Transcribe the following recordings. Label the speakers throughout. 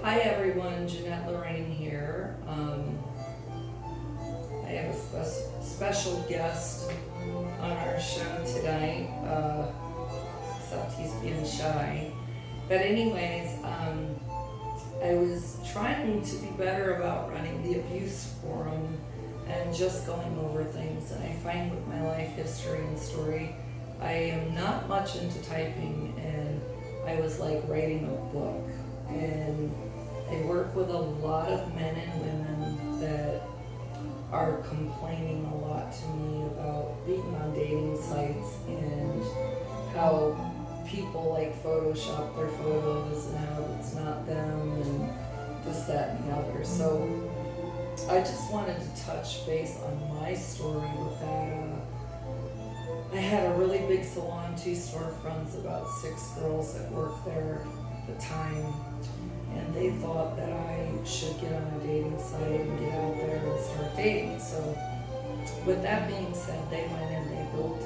Speaker 1: Hi everyone, Jeanette Lorraine here. I have a special guest on our show tonight, except he's being shy. But anyways, I was trying to be better about running the abuse forum and just going over things. And I find with my life history and story, I am not much into typing, and I was like writing a book. And I work with a lot of men and women that are complaining a lot to me about being on dating sites and how people like Photoshop their photos and how it's not them and this, that, and the other. So I just wanted to touch base on my story with that. I had a really big salon, 2 storefronts, about 6 girls that worked there at the time. And they thought that I should get on a dating site and get out there and start dating. So with that being said, they went and they built a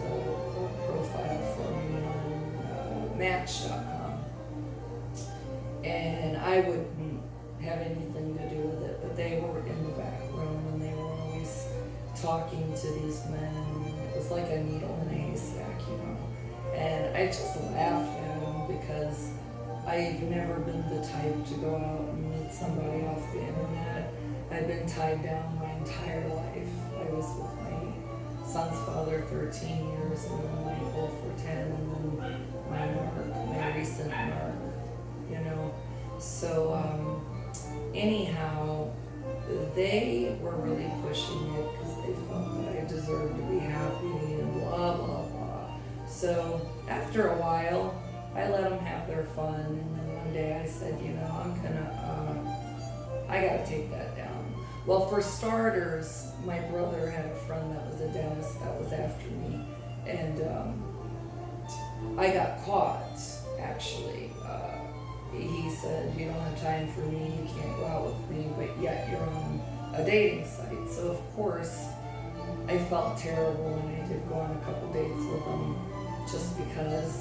Speaker 1: profile for me on Match.com. And I wouldn't have anything to do with it, but they were in the back room and they were always talking to these men. It was like a needle in a haystack, you know. And I just laughed at them because I've never been the type to go out and meet somebody off the internet. I've been tied down my entire life. I was with my son's father 13 years, and then Michael for 10, and then my recent Mark, you know. So anyhow, they were really pushing it because they felt that I deserved to be happy and blah, blah, blah. So after a while, I let them have their fun, and then one day I said, you know, I gotta take that down. Well, for starters, my brother had a friend that was a dentist that was after me, and I got caught, actually. He said, you don't have time for me, you can't go out with me, but yet you're on a dating site. So of course, I felt terrible, and I did go on a couple dates with him just because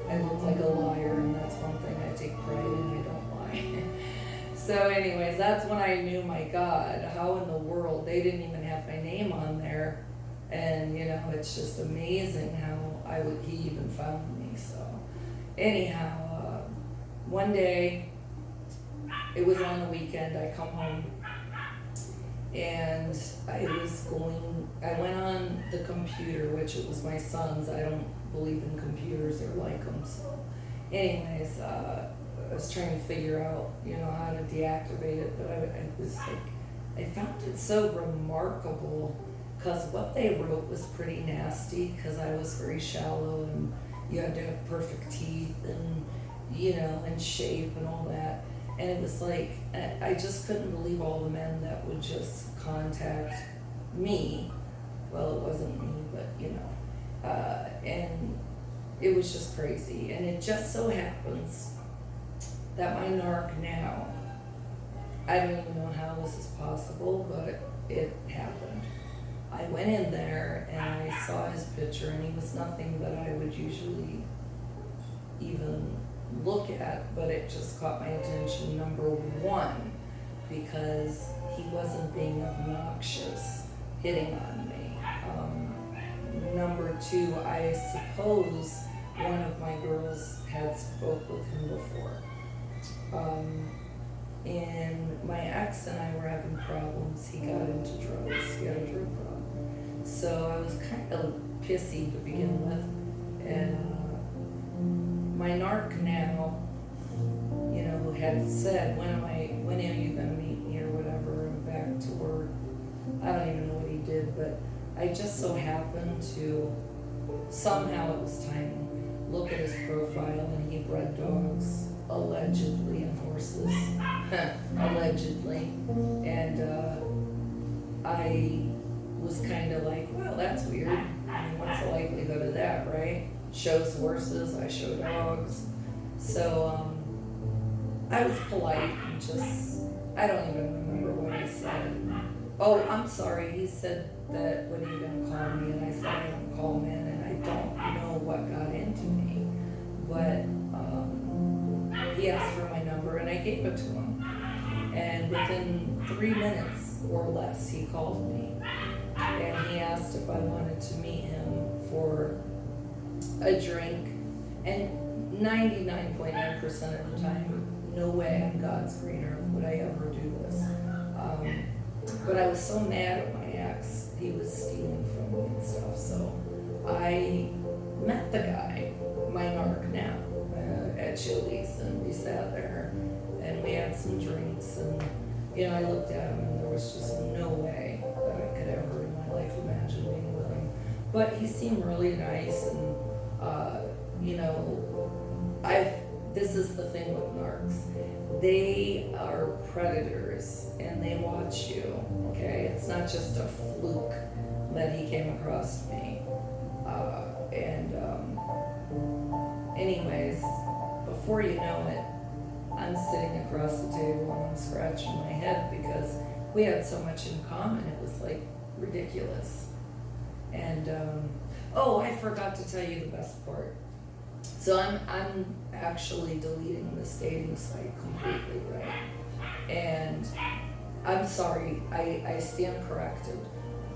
Speaker 1: I look like a liar, and that's one thing I take pride in, I don't lie. So anyways, that's when I knew, my God, how in the world, they didn't even have my name on there. And you know, it's just amazing how he even found me. So anyhow, one day, it was on the weekend, I come home, and I went on the computer, which it was my son's. I don't believe in computers or like them. So anyways, I was trying to figure out, you know, how to deactivate it, but I was like, I found it so remarkable because what they wrote was pretty nasty, because I was very shallow and you had to have perfect teeth and, you know, and shape and all that. And it was like, I just couldn't believe all the men that would just contact me. Well, it wasn't me, but you know. And it was just crazy. And it just so happens that my narc now, I don't even know how this is possible, but it happened. I went in there and I saw his picture, and he was nothing that I would usually even look at, but it just caught my attention, number one, because he wasn't being obnoxious, hitting on me. Number two, I suppose one of my girls had spoke with him before. And my ex and I were having problems. He got into drugs. He had a drug problem. So I was kind of pissy to begin with. And my narc now, you know, had said, when are you gonna meet me or whatever, and back to work. I don't even know what he did, but I just so happened to, somehow it was timing, look at his profile, and he bred dogs, allegedly, and horses, allegedly. And I was kind of like, well, that's weird. I mean, what's the likelihood of that, right? Shows horses, I show dogs. So I was polite and just, I don't even remember what I said. Oh, I'm sorry, he said that, when are you gonna call me? And I said, I don't call men, and I don't know what got into me. But he asked for my number. number and I gave it to him. And within 3 minutes or less, he called me and he asked if I wanted to meet him for a drink. And 99.9% of the time, no way on God's green earth would I ever do this. But I was so mad at my ex, he was stealing from me and stuff. So I met the guy, my narc now, at Chili's, and we sat there and we had some drinks, and I looked at him and there was just no way that I could ever in my life imagine being with him. But he seemed really nice, and this is the thing with narcs. They are predators and they watch you, okay? It's not just a fluke that he came across me. Anyways, before you know it, I'm sitting across the table and I'm scratching my head because we had so much in common. It was like ridiculous. And I forgot to tell you the best part. So I'm actually deleting this dating site completely, right? And I'm sorry, I stand corrected.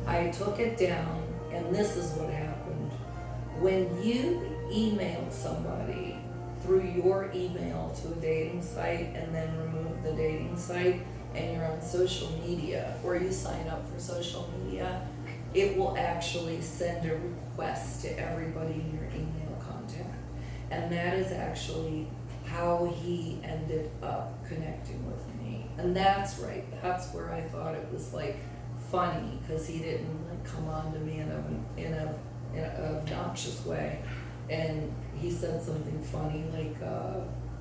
Speaker 1: I took it down, and this is what happened. When you email somebody through your email to a dating site and then remove the dating site, and you're on social media, or you sign up for social media, it will actually send a request to everybody in your email contact. And that is actually how he ended up connecting with me. And that's right, that's where I thought it was like funny, because he didn't like come on to me in an obnoxious way. And he said something funny like,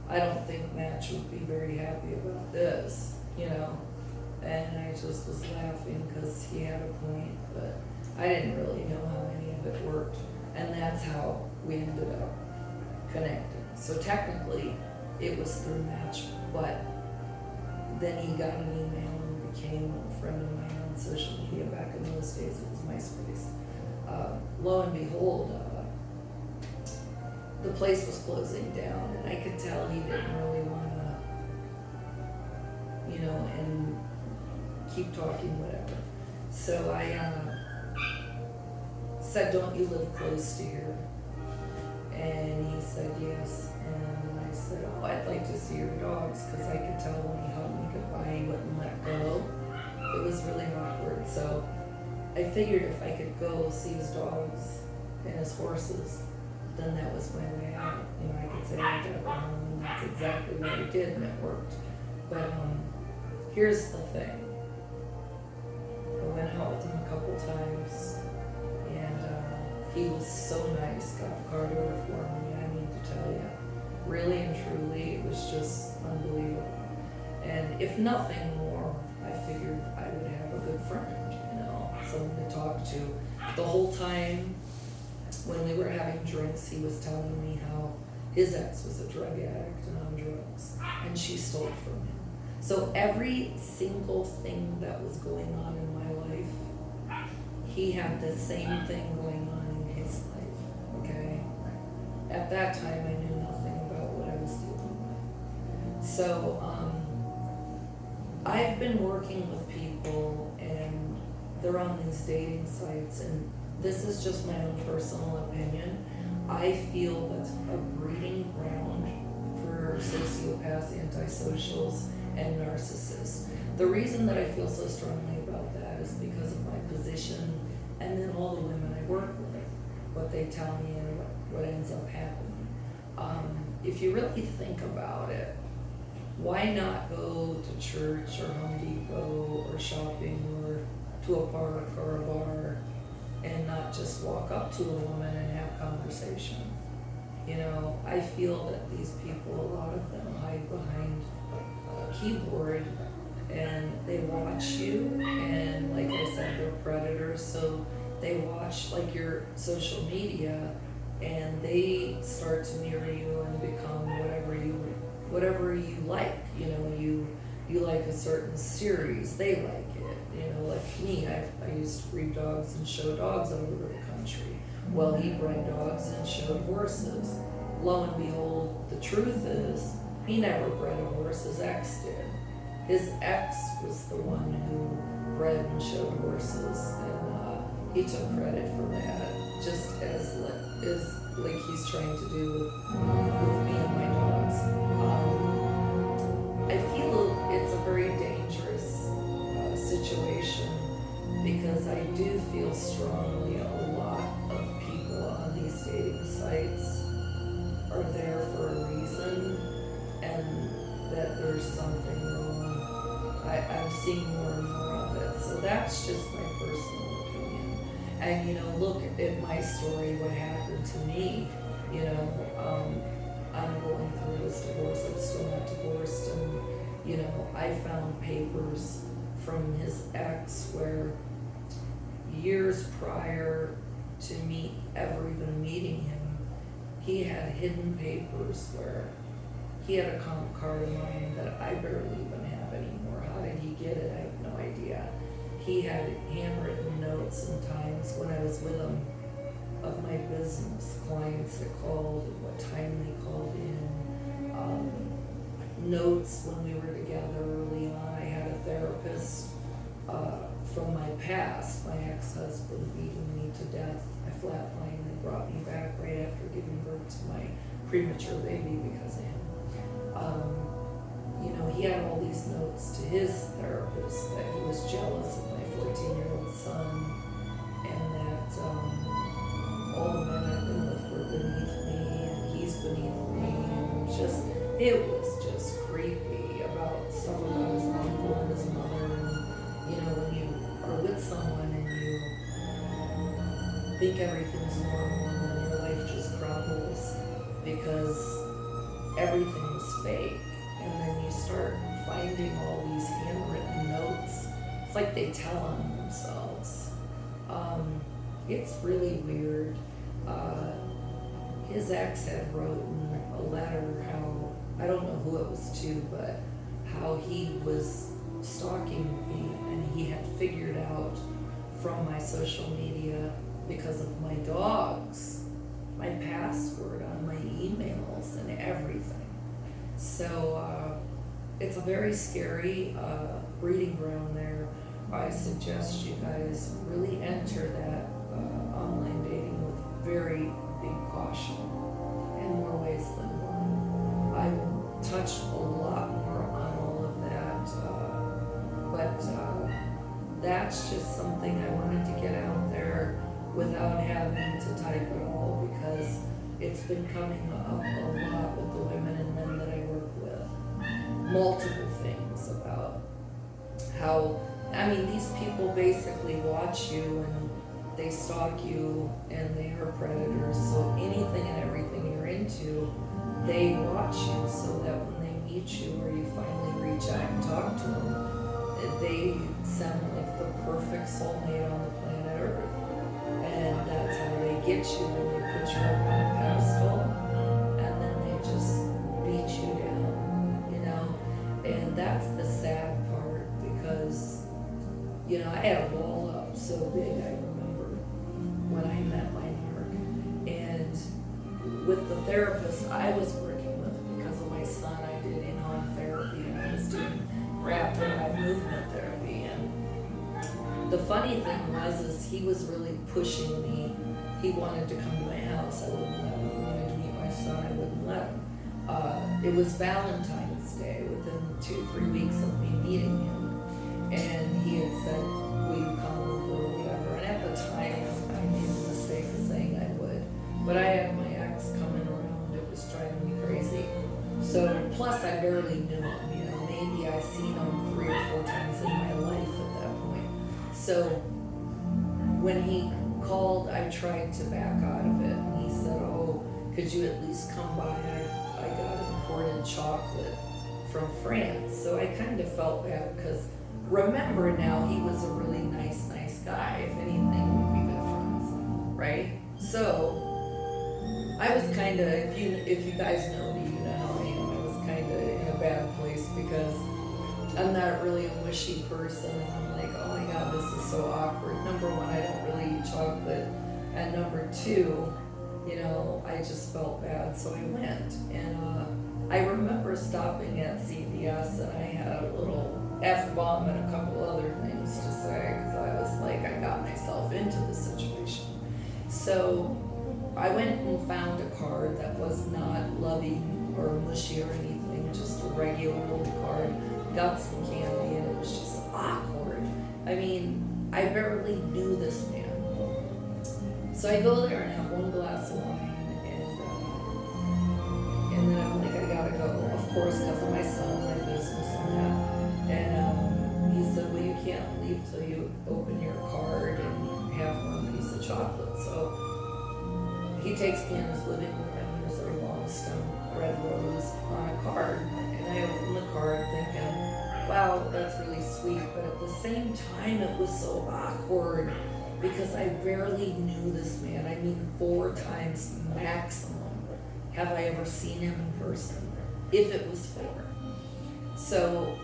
Speaker 1: I don't think Match would be very happy about this, And I just was laughing because he had a point, but I didn't really know how any of it worked. And that's how we ended up connected. So technically, it was through Match, but then he got an email and became a friend of mine on social media. Back in those days, it was MySpace. Lo and behold, the place was closing down, and I could tell he didn't really want to, and keep talking, whatever. So I said, "Don't you live close to here?" And he said yes. And I said, "Oh, I'd like to see your dogs," because I could tell when he hugged me goodbye, he wouldn't let go. It was really awkward. So I figured if I could go see his dogs and his horses, then that was my way out. I could say I got home, and that's exactly what I did, and it worked. But here's the thing. I went out with him a couple times, and he was so nice, got the car door for me, I need to tell you. Really and truly, it was just unbelievable. And if nothing more, I figured I would have a good friend, someone to talk to. The whole time when we were having drinks, he was telling me how his ex was a drug addict and on drugs, and she stole from him. So every single thing that was going on in my life, he had the same thing going on in his life, okay? At that time, I knew nothing about what I was dealing with. So I've been working with people, and they're on these dating sites, and this is just my own personal opinion. I feel that's a breeding ground for sociopaths, antisocials, and narcissists. The reason that I feel so strongly about that is because of my position, and then all the women I work with, what they tell me and what ends up happening. If you really think about it, why not go to church or Home Depot or shopping or to a park or a bar and not just walk up to a woman and have conversation? I feel that these people, a lot of them hide behind a keyboard and they watch you, and like I said, they're predators, so they watch like your social media and they start to mirror you and become whatever you like. You like a certain series, they like it. Like me, I used to breed dogs and show dogs all over the country. Well, he bred dogs and showed horses. Lo and behold, the truth is, He never bred a horse, his ex did. His ex was the one who bred and showed horses, and he took credit for that, just as like he's trying to do with me and my dogs. I feel it's a very dangerous situation, because I do feel strongly a lot of people on these dating sites are there for a reason, and that there's something wrong. I'm seeing more and more of it, so that's just my personal opinion. And look at my story, what happened to me. I'm going through this divorce, I'm still not divorced, and I found papers from his ex where years prior to me ever even meeting him, he had hidden papers where he had a comp card of mine that I barely even have anymore. How did he get it? I have no idea. He had handwritten notes sometimes when I was with him of my business, clients that called and what time they called in, notes when we were together early on. I had a therapist from my past. My ex-husband beating me to death. I flatlined. They brought me back right after giving birth to my premature baby because of him. He had all these notes to his therapist that he was jealous of my 14-year-old son, and that all the men I've been with were beneath me, and he's beneath me, and it was just creepy about stuff about his uncle and his mother, and when you are with someone and you think everything's normal, and then your life just crumbles because everything's fake. And then you start finding all these handwritten notes. It's like they tell on themselves. It's really weird. His ex had written a letter how, I don't know who it was to, but how he was stalking me, and he had figured out from my social media, because of my dogs, my password on my emails and everything. So it's a very scary breeding ground there. I suggest you guys really enter that online dating with very big caution, in more ways than one. I will touch a lot more on all of that, but that's just something I wanted to get out there without having to type it all, because it's been coming up a lot with the women and men that I work with. Multiple things about how, these people basically watch you and they stalk you, and they are predators. So anything and everything you're into, they watch you, so that when they meet you or you finally reach out and talk to them, they sound like the perfect soulmate on the planet Earth. And that's how they get you, and they put you up on a pedestal, and then they just beat you down, and that's the sad part, because I had a wall up so big, I remember when I met my Mark, and with the therapist I was working with, because of my son, I did in-home therapy, and I was doing rapid eye movement therapy, and the funny thing is he was really pushing me. He wanted to come to my house, I wouldn't let him. He wanted to meet my son, I wouldn't let him. It was Valentine's Day, within 2-3 weeks of me meeting him, and he had said, will you come over or whatever, and at the time I made the mistake of saying I would, but I had my ex coming around, it was driving me crazy. So, plus I barely knew him, maybe I seen him 3 or 4 times in my life at that point. So when he called, I tried to back out of it, and he said, oh, could you at least come by? I got imported chocolate from France. So I kind of felt bad, because remember now, he was a really nice guy. If anything, we'd be good friends, right? So I was kind of, if you guys know me, you know how I am. I was kind of in a bad place, because I'm not really a wishy person, and I'm like, oh my God, this is so awkward. Number one, I don't really eat chocolate, and number two, I just felt bad, so I went, and I remember stopping at CVS and I had a little F-bomb and a couple other things to say because I was like, I got myself into the situation. So I went and found a card that was not loving or mushy or anything, just a regular little card. Got some candy and it was just awkward. I mean, I barely knew this man. So I go there and have one glass of wine and then I'm like, I gotta go, of course, because of my son, my business and that. And he said, well, you can't leave till you open your card and have one piece of chocolate. So he takes me in his living room and there's a long stem red rose on a card. And I open the card thinking, wow, that's really sweet. But at the same time, it was so awkward because I barely knew this man. I mean, 4 times maximum have I ever seen him in person, if it was 4. So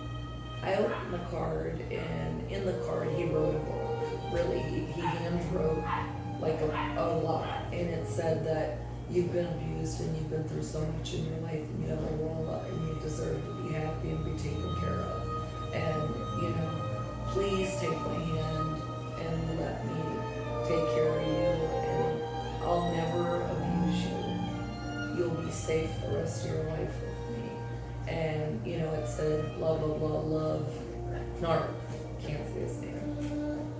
Speaker 1: I opened the card, and in the card he wrote a book. Really, he hand wrote like a lot, and it said that you've been abused and you've been through so much in your life, and you have a wall and you deserve to be happy and be taken care of. And please take my hand and let me take care of you, and I'll never abuse you. You'll be safe the rest of your life with me. And, it said, blah, blah, blah, love. No, can't say his name.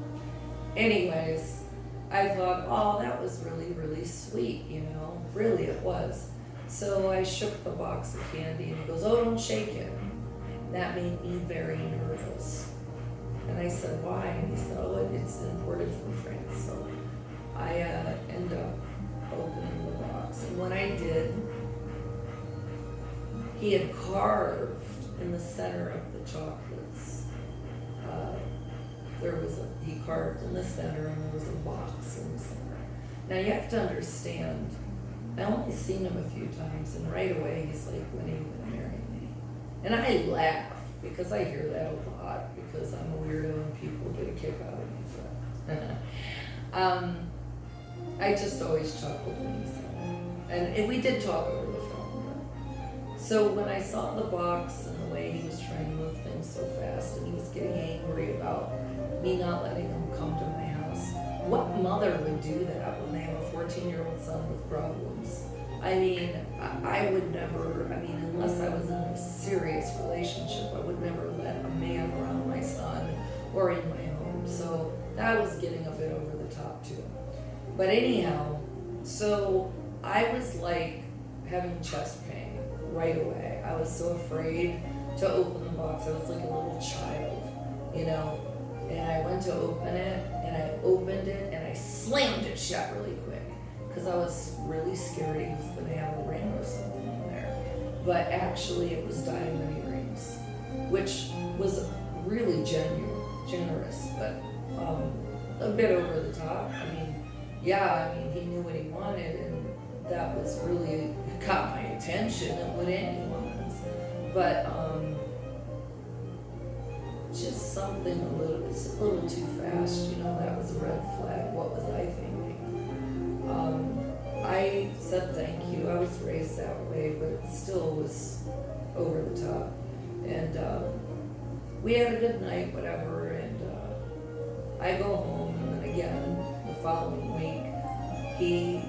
Speaker 1: Anyways, I thought, oh, that was really, really sweet, Really, it was. So I shook the box of candy, and he goes, oh, don't shake it. That made me very nervous. And I said, why? And he said, oh, it's imported from France. So I end up opening the box. And when I did, he had carved in the center of the chocolates. He carved in the center, and there was a box in the center. Now you have to understand, I only seen him a few times, and right away he's like, when are you gonna marry me? And I laugh because I hear that a lot because I'm a weirdo and people get a kick out of me. But I just always chuckled when he said it. And we did talk over the phone. So when I saw the box and the way he was trying to move things so fast, and he was getting angry about me not letting him come to my house, what mother would do that when they have a 14-year-old son with problems? I mean, I would never, unless I was in a serious relationship, I would never let a man around my son or in my home. So that was getting a bit over the top too. But anyhow, so I was like having chest pain right away. I was so afraid to open the box. I was like a little child, and I went to open it, and I opened it, and I slammed it shut really quick because I was really scared he was going to have a ring or something in there. But actually it was diamond earrings, which was really generous, but a bit over the top. He knew what he wanted, and that was really caught my attention. It would anyone's, but just something it's a little too fast. That was a red flag. What was I thinking? I said thank you. I was raised that way, but it still was over the top. And we had a good night, whatever, and I go home, and then again, the following week, he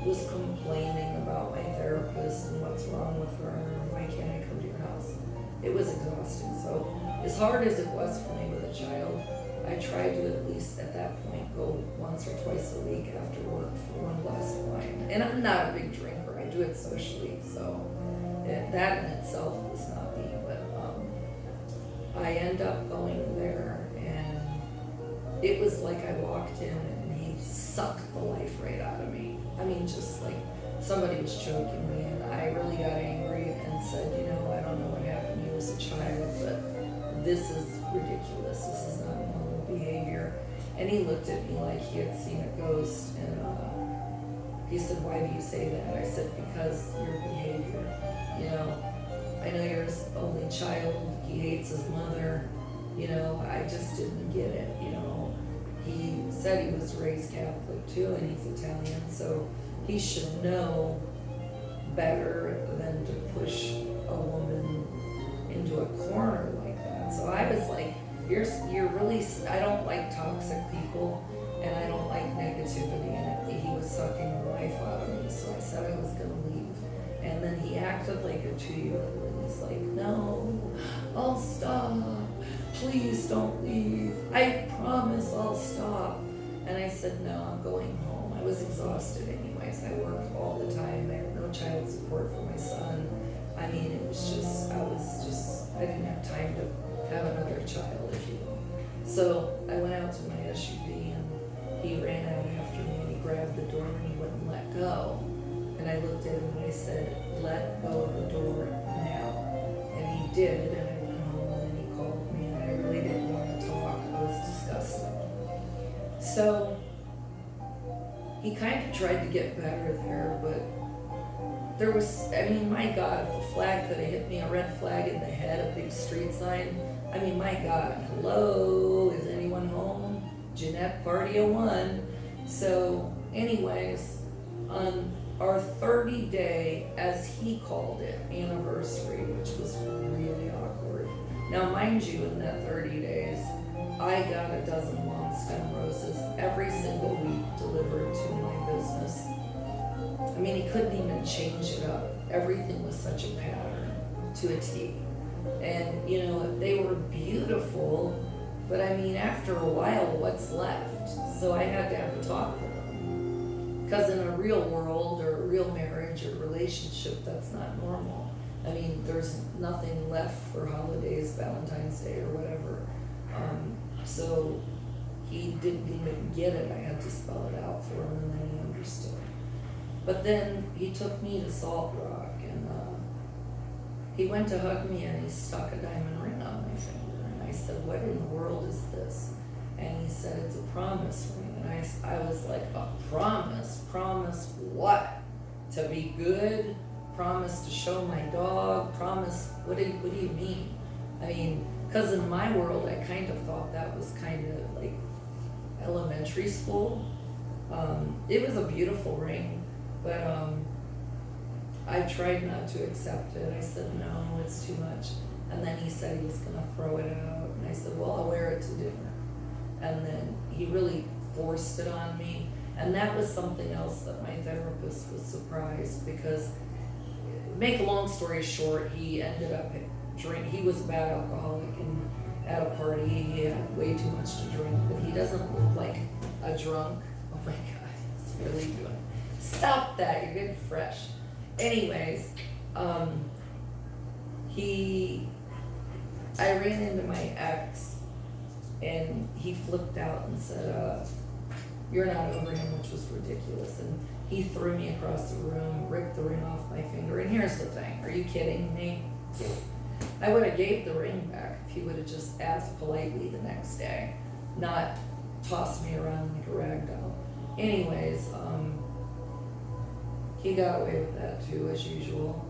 Speaker 1: was complaining about my therapist and what's wrong with her, and why can't I come to your house? It was exhausting. So as hard as it was for me with a child, I tried to at least at that point go once or twice a week after work for one glass of wine. And I'm not a big drinker. I do it socially, so that in itself was not me. But I end up going there, and it was like I walked in and he sucked the life right out of me. Just like somebody was choking me, and I really got angry and said, I don't know what happened to you as a child, but this is ridiculous. This is not normal behavior. And he looked at me like he had seen a ghost, and he said, why do you say that? I said, because your behavior, I know you're his only child, he hates his mother, I just didn't get it, He said he was raised Catholic too, and he's Italian, so he should know better than to push a woman into a corner like that. So I was like, you're really, I don't like toxic people, and I don't like negativity, and he was sucking the life out of me, so I said I was going to leave. And then he acted like a 2-year-old, and he's like, no, I'll stop, please don't leave, I promise I'll stop. And I said, no, I'm going home. I was exhausted anyways, I worked all the time, I had no child support for my son. I mean, it was just, I didn't have time to have another child, if you will. So I went out to my SUV, and he ran out after me, and he grabbed the door, and he wouldn't let go. And I looked at him and I said, let go of the door now. And he did, and I went home, and then he called me, and I really didn't want to talk. I was disgusted. So he kind of tried to get better there, but there was, I mean, my God, if a flag could have hit me, a red flag in the head, a big street sign, I mean, my God, hello, is anyone home? Jeanette, party of one. So anyways, on our 30-day, as he called it, anniversary, which was really awkward. Now, mind you, in that 30 days, I got a dozen long stem roses every single week delivered to my business. I mean, he couldn't even change it up. Everything was such a pattern to a T. And, you know, they were beautiful, but I mean, after a while, what's left? So I had to have a talk with him. Because in a real world, or a real marriage or relationship, that's not normal. I mean, there's nothing left for holidays, Valentine's Day, or whatever. So he didn't even get it. I had to spell it out for him, and then he understood. But then he took me to Salt Rock, and he went to hug me, and he stuck a diamond ring on my finger. And I said, what in the world is this? And he said, it's a promise ring. And I was like, a promise? Promise what? To be good? Promise to show my dog? Promise, what do you mean? I mean, because in my world, I kind of thought that was kind of like elementary school. It was a beautiful ring, but I tried not to accept it. I said, no, it's too much. And then he said he was going to throw it out. And I said, well, I'll wear it to dinner. And then he really forced it on me. And that was something else that my therapist was surprised, because, make a long story short, he ended up he was a bad alcoholic, and at a party he had way too much to drink, but he doesn't look like a drunk. Oh my God, it's really good. Stop that, you're getting fresh. Anyways, I ran into my ex, and he flipped out and said, you're not over him, which was ridiculous. And he threw me across the room, ripped the ring off my finger. And here's the thing, are you kidding me? I would have gave the ring back if he would have just asked politely the next day, not tossed me around like a rag doll. Anyways, he got away with that too, as usual.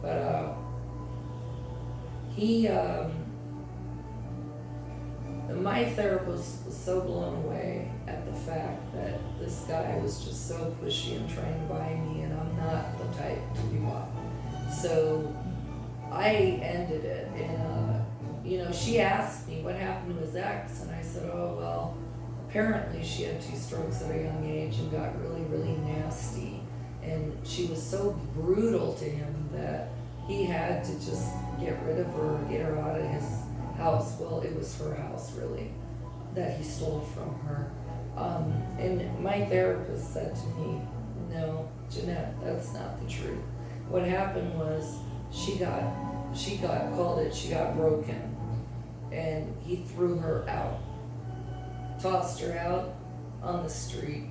Speaker 1: But my therapist was so blown away at the fact that this guy was just so pushy and trying to buy me, and I'm not the type to be bought. So I ended it, and she asked me what happened to his ex, and I said, oh, well, apparently she had 2 strokes at a young age and got really, really nasty, and she was so brutal to him that he had to just get rid of her, get her out of his house. Well, it was her house, really, that he stole from her. And my therapist said to me, no, Jeanette, that's not the truth. What happened was she got broken, and he threw her out, tossed her out on the street,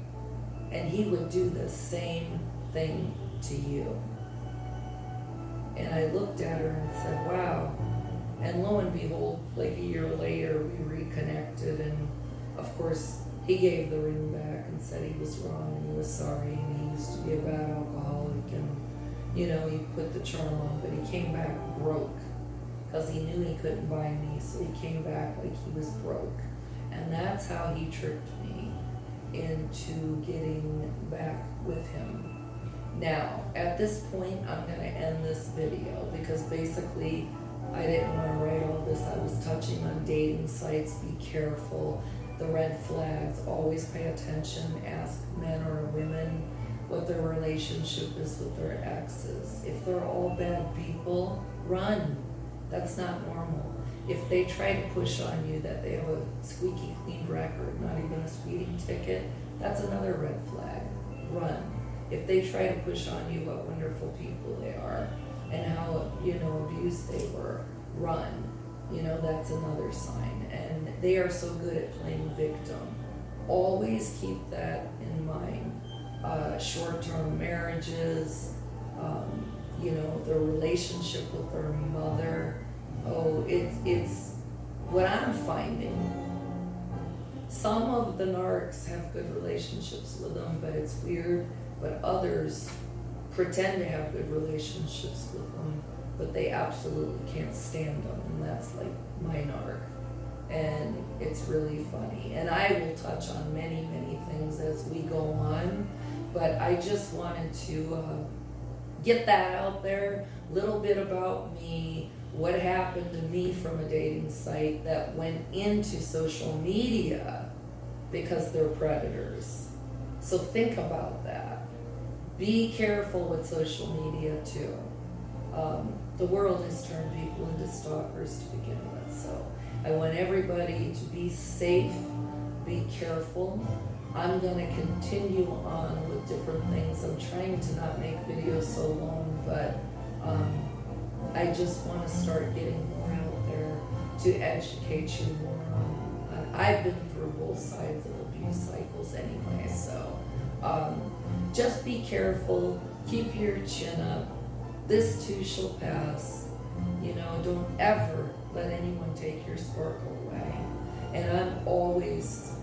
Speaker 1: and he would do the same thing to you. And I looked at her and said, wow. And lo and behold, like a year later, we reconnected, and of course, he gave the ring back and said he was wrong and he was sorry, and he used to be a bad alcoholic, and he put the charm on, but he came back broke, because he knew he couldn't buy me, so he came back like he was broke. And that's how he tricked me into getting back with him. Now, at this point, I'm gonna end this video because basically I didn't want to write all this. I was touching on dating sites, be careful, the red flags, always pay attention, ask men or women what their relationship is with their exes. If they're all bad people, run. That's not normal. If they try to push on you that they have a squeaky clean record, not even a speeding ticket, that's another red flag. Run. If they try to push on you what wonderful people they are and how, abused they were, run. That's another sign. And they are so good at playing victim. Always keep that in mind. Short-term marriages, their relationship with their mother. Oh, it's what I'm finding. Some of the narcs have good relationships with them, but it's weird. But others pretend to have good relationships with them, but they absolutely can't stand them, and that's like my narc. And it's really funny. And I will touch on many, many things as we go on, but I just wanted to get that out there, a little bit about me, what happened to me from a dating site that went into social media because they're predators. So think about that. Be careful with social media too. The world has turned people into stalkers to begin with, so I want everybody to be safe, be careful. I'm going to continue on with different things. I'm trying to not make videos so long, but I just want to start getting more out there to educate you more on. I've been through both sides of abuse cycles anyway, so just be careful, keep your chin up. This too shall pass. Don't ever let anyone take your sparkle away. And I'm always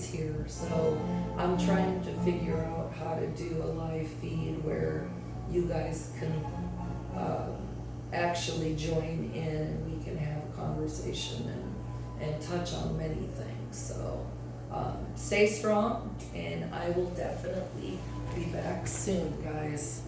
Speaker 1: here. So I'm trying to figure out how to do a live feed where you guys can actually join in and we can have a conversation and touch on many things. So stay strong, and I will definitely be back soon, guys.